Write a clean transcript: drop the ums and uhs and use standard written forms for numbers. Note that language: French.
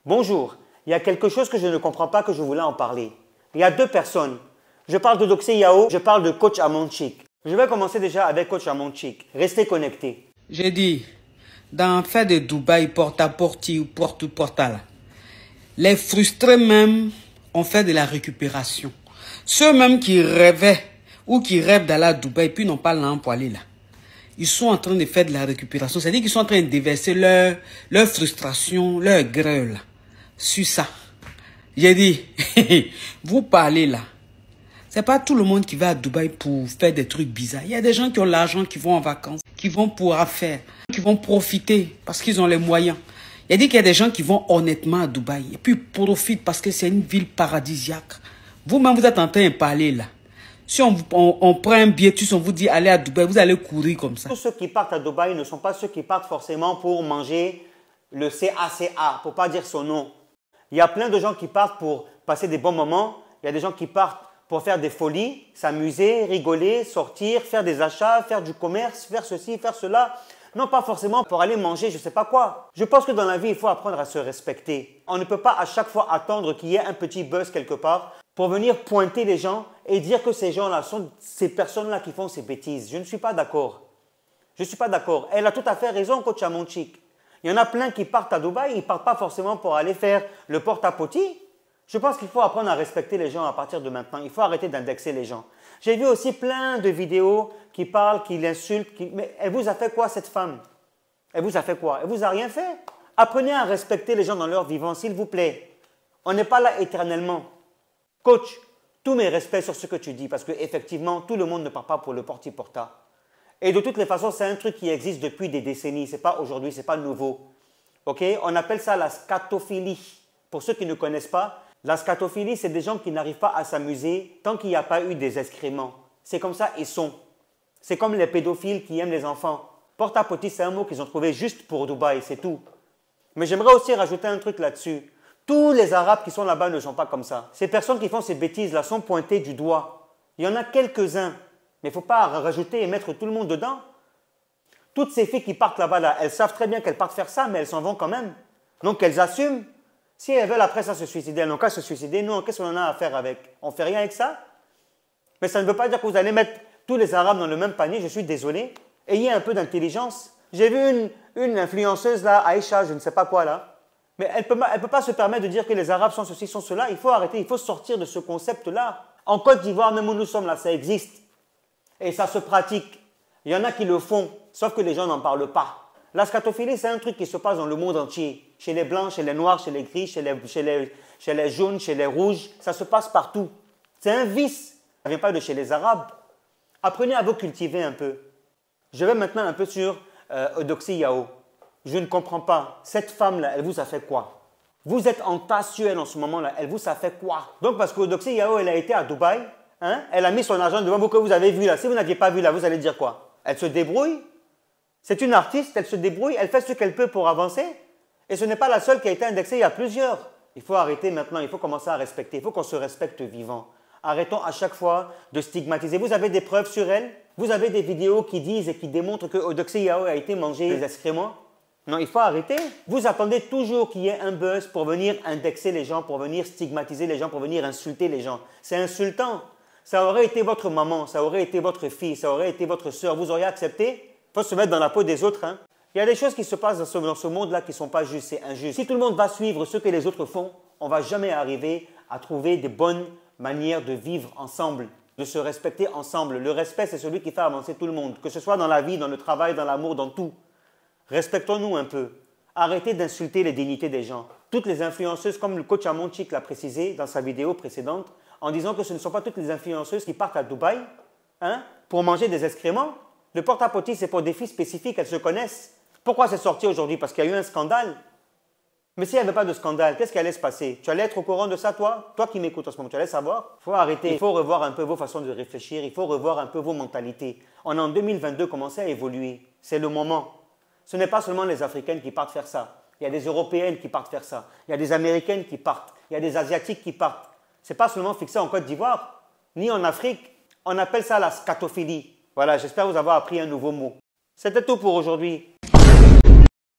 Bonjour, il y a quelque chose que je ne comprends pas que je voulais en parler. Il y a deux personnes. Je parle de Doxy Yao, je parle de Coach Amonchik. Je vais commencer déjà avec Coach Amonchik. Restez connectés. J'ai dit, dans l'affaire de Dubaï, porte-à-porte ou porte-à-porte, les frustrés même ont fait de la récupération. Ceux même qui rêvaient ou qui rêvent d'aller à Dubaï puis n'ont pas l'âme pour aller là. Ils sont en train de faire de la récupération. C'est-à-dire qu'ils sont en train de déverser leur frustration, leur grêle sur ça. J'ai dit, vous parlez là. C'est pas tout le monde qui va à Dubaï pour faire des trucs bizarres. Il y a des gens qui ont l'argent, qui vont en vacances, qui vont pour affaires, qui vont profiter parce qu'ils ont les moyens. Il a dit qu'il y a des gens qui vont honnêtement à Dubaï et puis profitent parce que c'est une ville paradisiaque. Vous-même, vous êtes en train de parler là. Si on prend un billet, on vous dit allez à Dubaï, vous allez courir comme ça. Tous ceux qui partent à Dubaï ne sont pas ceux qui partent forcément pour manger le CACA, pour ne pas dire son nom. Il y a plein de gens qui partent pour passer des bons moments. Il y a des gens qui partent pour faire des folies, s'amuser, rigoler, sortir, faire des achats, faire du commerce, faire ceci, faire cela. Non, pas forcément pour aller manger je ne sais pas quoi. Je pense que dans la vie, il faut apprendre à se respecter. On ne peut pas à chaque fois attendre qu'il y ait un petit buzz quelque part pour venir pointer les gens et dire que ces gens-là sont ces personnes-là qui font ces bêtises. Je ne suis pas d'accord. Je ne suis pas d'accord. Elle a tout à fait raison, Coach Amonchik. Il y en a plein qui partent à Dubaï, ils ne partent pas forcément pour aller faire le porte-à-potty. Je pense qu'il faut apprendre à respecter les gens à partir de maintenant. Il faut arrêter d'indexer les gens. J'ai vu aussi plein de vidéos qui parlent, qui l'insultent. Mais elle vous a fait quoi cette femme? Elle vous a fait quoi? Elle vous a rien fait? Apprenez à respecter les gens dans leur vivant, s'il vous plaît. On n'est pas là éternellement. Coach, tous mes respects sur ce que tu dis parce qu'effectivement, tout le monde ne part pas pour le porti-porta. Et de toutes les façons, c'est un truc qui existe depuis des décennies. Ce n'est pas aujourd'hui, ce n'est pas nouveau. Okay? On appelle ça la scatophilie. Pour ceux qui ne connaissent pas, la scatophilie, c'est des gens qui n'arrivent pas à s'amuser tant qu'il n'y a pas eu des excréments. C'est comme ça, ils sont. C'est comme les pédophiles qui aiment les enfants. Porte-à-potty, c'est un mot qu'ils ont trouvé juste pour Dubaï, c'est tout. Mais j'aimerais aussi rajouter un truc là-dessus. Tous les Arabes qui sont là-bas ne sont pas comme ça. Ces personnes qui font ces bêtises-là sont pointées du doigt. Il y en a quelques-uns, mais il ne faut pas rajouter et mettre tout le monde dedans. Toutes ces filles qui partent là-bas, elles savent très bien qu'elles partent faire ça, mais elles s'en vont quand même. Donc elles assument. Si elles veulent après ça se suicider, elles n'ont qu'à se suicider. Nous, qu'est-ce qu'on en a à faire avec? On ne fait rien avec ça? Mais ça ne veut pas dire que vous allez mettre tous les Arabes dans le même panier, je suis désolé. Ayez un peu d'intelligence. J'ai vu une influenceuse là, Aïcha, je ne sais pas quoi là. Mais elle ne peut pas se permettre de dire que les Arabes sont ceci, sont cela. Il faut arrêter, il faut sortir de ce concept-là. En Côte d'Ivoire, même où nous sommes là, ça existe. Et ça se pratique. Il y en a qui le font, sauf que les gens n'en parlent pas. La scatophilie, c'est un truc qui se passe dans le monde entier. Chez les blancs, chez les noirs, chez les gris, chez les jaunes, chez les rouges. Ça se passe partout. C'est un vice. Ça ne vient pas de chez les Arabes. Apprenez à vous cultiver un peu. Je vais maintenant un peu sur Doxy Yao. Je ne comprends pas. Cette femme-là, elle vous a fait quoi? Vous êtes en tas sur elle en ce moment-là. Elle vous a fait quoi? Donc, parce que Doxy Yao, elle a été à Dubaï, hein, elle a mis son argent devant vous que vous avez vu là. Si vous n'aviez pas vu là, vous allez dire quoi? Elle se débrouille. C'est une artiste, elle se débrouille, elle fait ce qu'elle peut pour avancer. Et ce n'est pas la seule qui a été indexée, il y a plusieurs. Il faut arrêter maintenant, il faut commencer à respecter. Il faut qu'on se respecte vivant. Arrêtons à chaque fois de stigmatiser. Vous avez des preuves sur elle? Vous avez des vidéos qui disent et qui démontrent que Doxy Yao a été mangé des excréments? Non, il faut arrêter. Vous attendez toujours qu'il y ait un buzz pour venir indexer les gens, pour venir stigmatiser les gens, pour venir insulter les gens. C'est insultant. Ça aurait été votre maman, ça aurait été votre fille, ça aurait été votre sœur. Vous auriez accepté? Il faut se mettre dans la peau des autres. Hein. Il y a des choses qui se passent dans ce monde-là qui ne sont pas justes, c'est injuste. Si tout le monde va suivre ce que les autres font, on ne va jamais arriver à trouver des bonnes manières de vivre ensemble, de se respecter ensemble. Le respect, c'est celui qui fait avancer tout le monde, que ce soit dans la vie, dans le travail, dans l'amour, dans tout. Respectons-nous un peu. Arrêtez d'insulter les dignités des gens. Toutes les influenceuses, comme le coach Amonchik l'a précisé dans sa vidéo précédente, en disant que ce ne sont pas toutes les influenceuses qui partent à Dubaï hein, pour manger des excréments. Le porte-à-potty, c'est pour des filles spécifiques, elles se connaissent. Pourquoi c'est sorti aujourd'hui? Parce qu'il y a eu un scandale. Mais s'il n'y avait pas de scandale, qu'est-ce qui allait se passer? Tu allais être au courant de ça, toi? Toi qui m'écoutes en ce moment, tu allais savoir? Il faut arrêter, il faut revoir un peu vos façons de réfléchir, il faut revoir un peu vos mentalités. On est en 2022, commencez à évoluer. C'est le moment. Ce n'est pas seulement les Africaines qui partent faire ça. Il y a des Européennes qui partent faire ça. Il y a des Américaines qui partent. Il y a des Asiatiques qui partent. Ce n'est pas seulement fixé en Côte d'Ivoire, ni en Afrique. On appelle ça la scatophilie. Voilà, j'espère vous avoir appris un nouveau mot. C'était tout pour aujourd'hui.